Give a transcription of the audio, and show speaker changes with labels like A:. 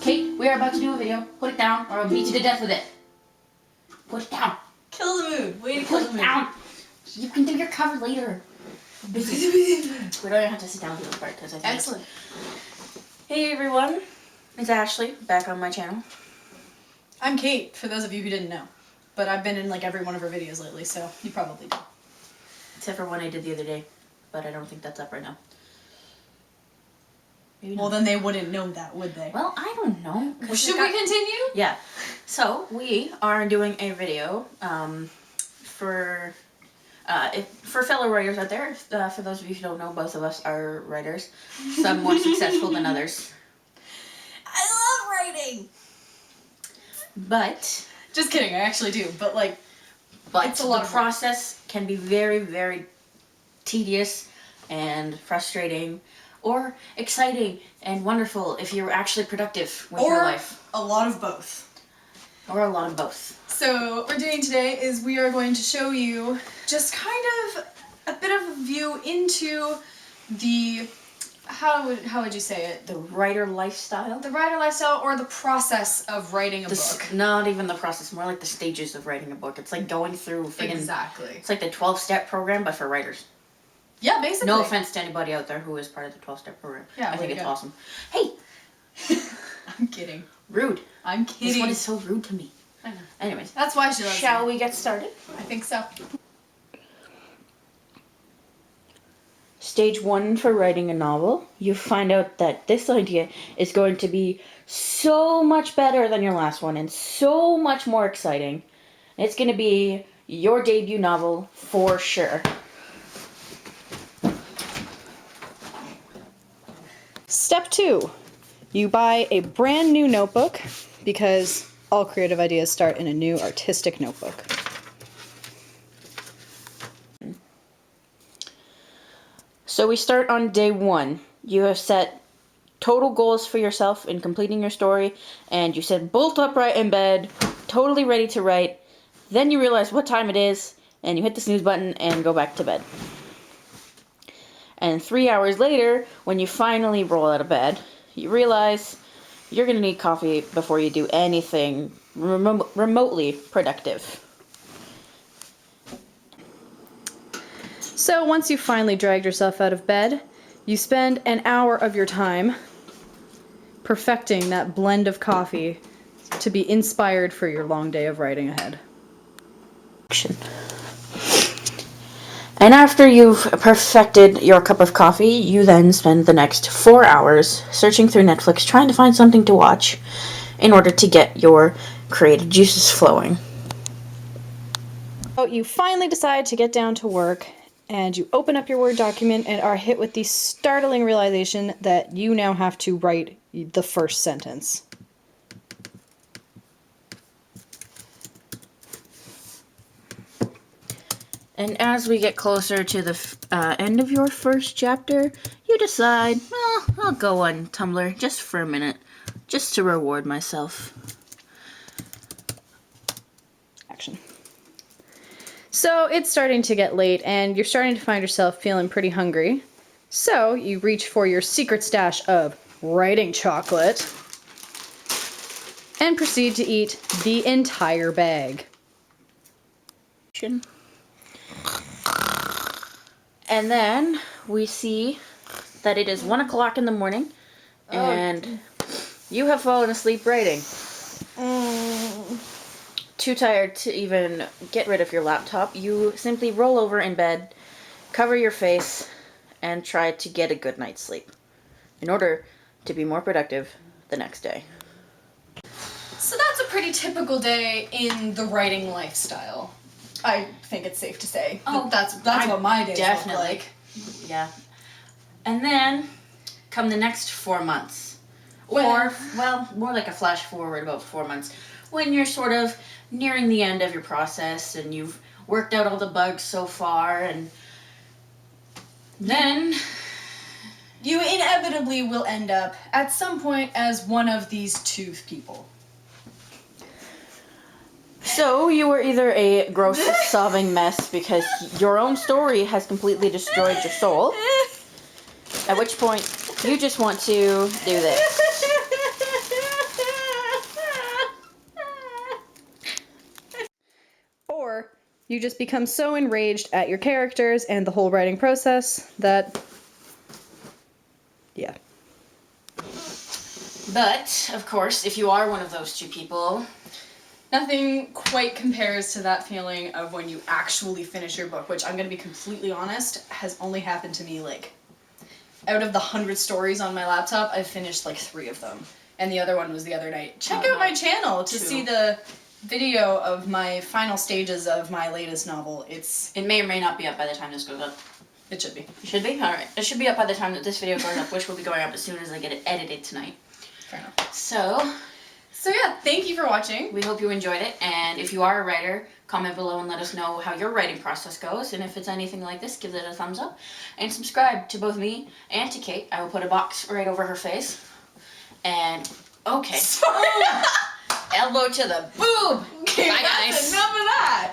A: Kate, we are about to do a video. Put it down or I'll beat you to death with it. Put it down.
B: Kill the mood. Way to kill the mood.
A: Put it down. You can do your cover later. We don't even have to sit down for this part because I think
B: excellent.
A: Hey everyone, it's Ashley back on my channel.
B: I'm Kate, for those of you who didn't know. But I've been in like every one of her videos lately, so you probably do.
A: Except for one I did the other day, but I don't think that's up right now.
B: Well, then they wouldn't know that, would they?
A: Well, I don't know.
B: Well, should we continue?
A: Yeah. So, we are doing a video for fellow writers out there. For those of you who don't know, both of us are writers. Some more successful than others.
B: I love writing!
A: But...
B: Just kidding, I actually do. But, like,
A: it's a lot. The process can be very, very tedious and frustrating. Or exciting and wonderful if you're actually productive with your life.
B: Or a lot of both.
A: Or a lot of both.
B: So what we're doing today is we are going to show you just kind of a bit of a view into the, how would you say it?
A: The writer lifestyle?
B: The writer lifestyle or the process of writing a book.
A: Not even the process, more like the stages of writing a book. It's like going through friggin'...
B: Exactly.
A: It's like the 12-step program, but for writers.
B: Yeah, basically.
A: No offense to anybody out there who is part of the 12-step program.
B: Yeah,
A: I think it's awesome. Hey!
B: I'm kidding.
A: Rude.
B: I'm kidding.
A: This one is so rude to me.
B: I know.
A: Anyways.
B: That's why she loves me.
A: Shall we get started?
B: I think so.
A: Stage 1 for writing a novel. You find out that this idea is going to be so much better than your last one and so much more exciting. It's going to be your debut novel for sure.
B: Step 2, you buy a brand new notebook because all creative ideas start in a new artistic notebook.
A: So we start on day 1. You have set total goals for yourself in completing your story, and you sit bolt upright in bed, totally ready to write. Then you realize what time it is, and you hit the snooze button and go back to bed. And 3 hours later, when you finally roll out of bed, you realize you're going to need coffee before you do anything remotely productive.
B: So once you finally dragged yourself out of bed, you spend an hour of your time perfecting that blend of coffee to be inspired for your long day of writing ahead.
A: And after you've perfected your cup of coffee, you then spend the next 4 hours searching through Netflix trying to find something to watch in order to get your creative juices flowing.
B: So you finally decide to get down to work and you open up your Word document and are hit with the startling realization that you now have to write the first sentence.
A: And as we get closer to the end of your first chapter, you decide, well, I'll go on Tumblr just for a minute, just to reward myself.
B: Action. So it's starting to get late and you're starting to find yourself feeling pretty hungry. So you reach for your secret stash of writing chocolate and proceed to eat the entire bag.
A: And then we see that it is 1 o'clock in the morning, and you have fallen asleep writing. Too tired to even get rid of your laptop, you simply roll over in bed, cover your face, and try to get a good night's sleep in order to be more productive the next day.
B: So that's a pretty typical day in the writing lifestyle. I think it's safe to say. That's what my days look like.
A: Yeah. And then come the next 4 months. Or, well, more like a flash forward about 4 months. When you're sort of nearing the end of your process and you've worked out all the bugs so far, and then you inevitably will end up at some point as one of these two people. So, you were either a gross, sobbing mess because your own story has completely destroyed your soul, at which point you just want to do this.
B: you just become so enraged at your characters and the whole writing process that, yeah.
A: But, of course, if you are one of those two people,
B: Nothing quite compares to that feeling of when you actually finish your book, which I'm going to be completely honest, has only happened to me, like, out of the 100 stories on my laptop, I've finished, like, 3 of them. And the other one was the other night. Check out my channel to see the video of my final stages of my latest novel.
A: It may or may not be up by the time this goes up.
B: It should be.
A: It should be? Alright. It should be up by the time that this video goes up, which will be going up as soon as I get it edited tonight.
B: Fair enough.
A: So
B: yeah, thank you for watching.
A: We hope you enjoyed it, and if you are a writer, comment below and let us know how your writing process goes, and if it's anything like this, give it a thumbs up, and subscribe to both me and to Kate. I will put a box right over her face, and, okay. Elbow to the boob!
B: Okay,
A: bye,
B: that's
A: guys.
B: enough of that!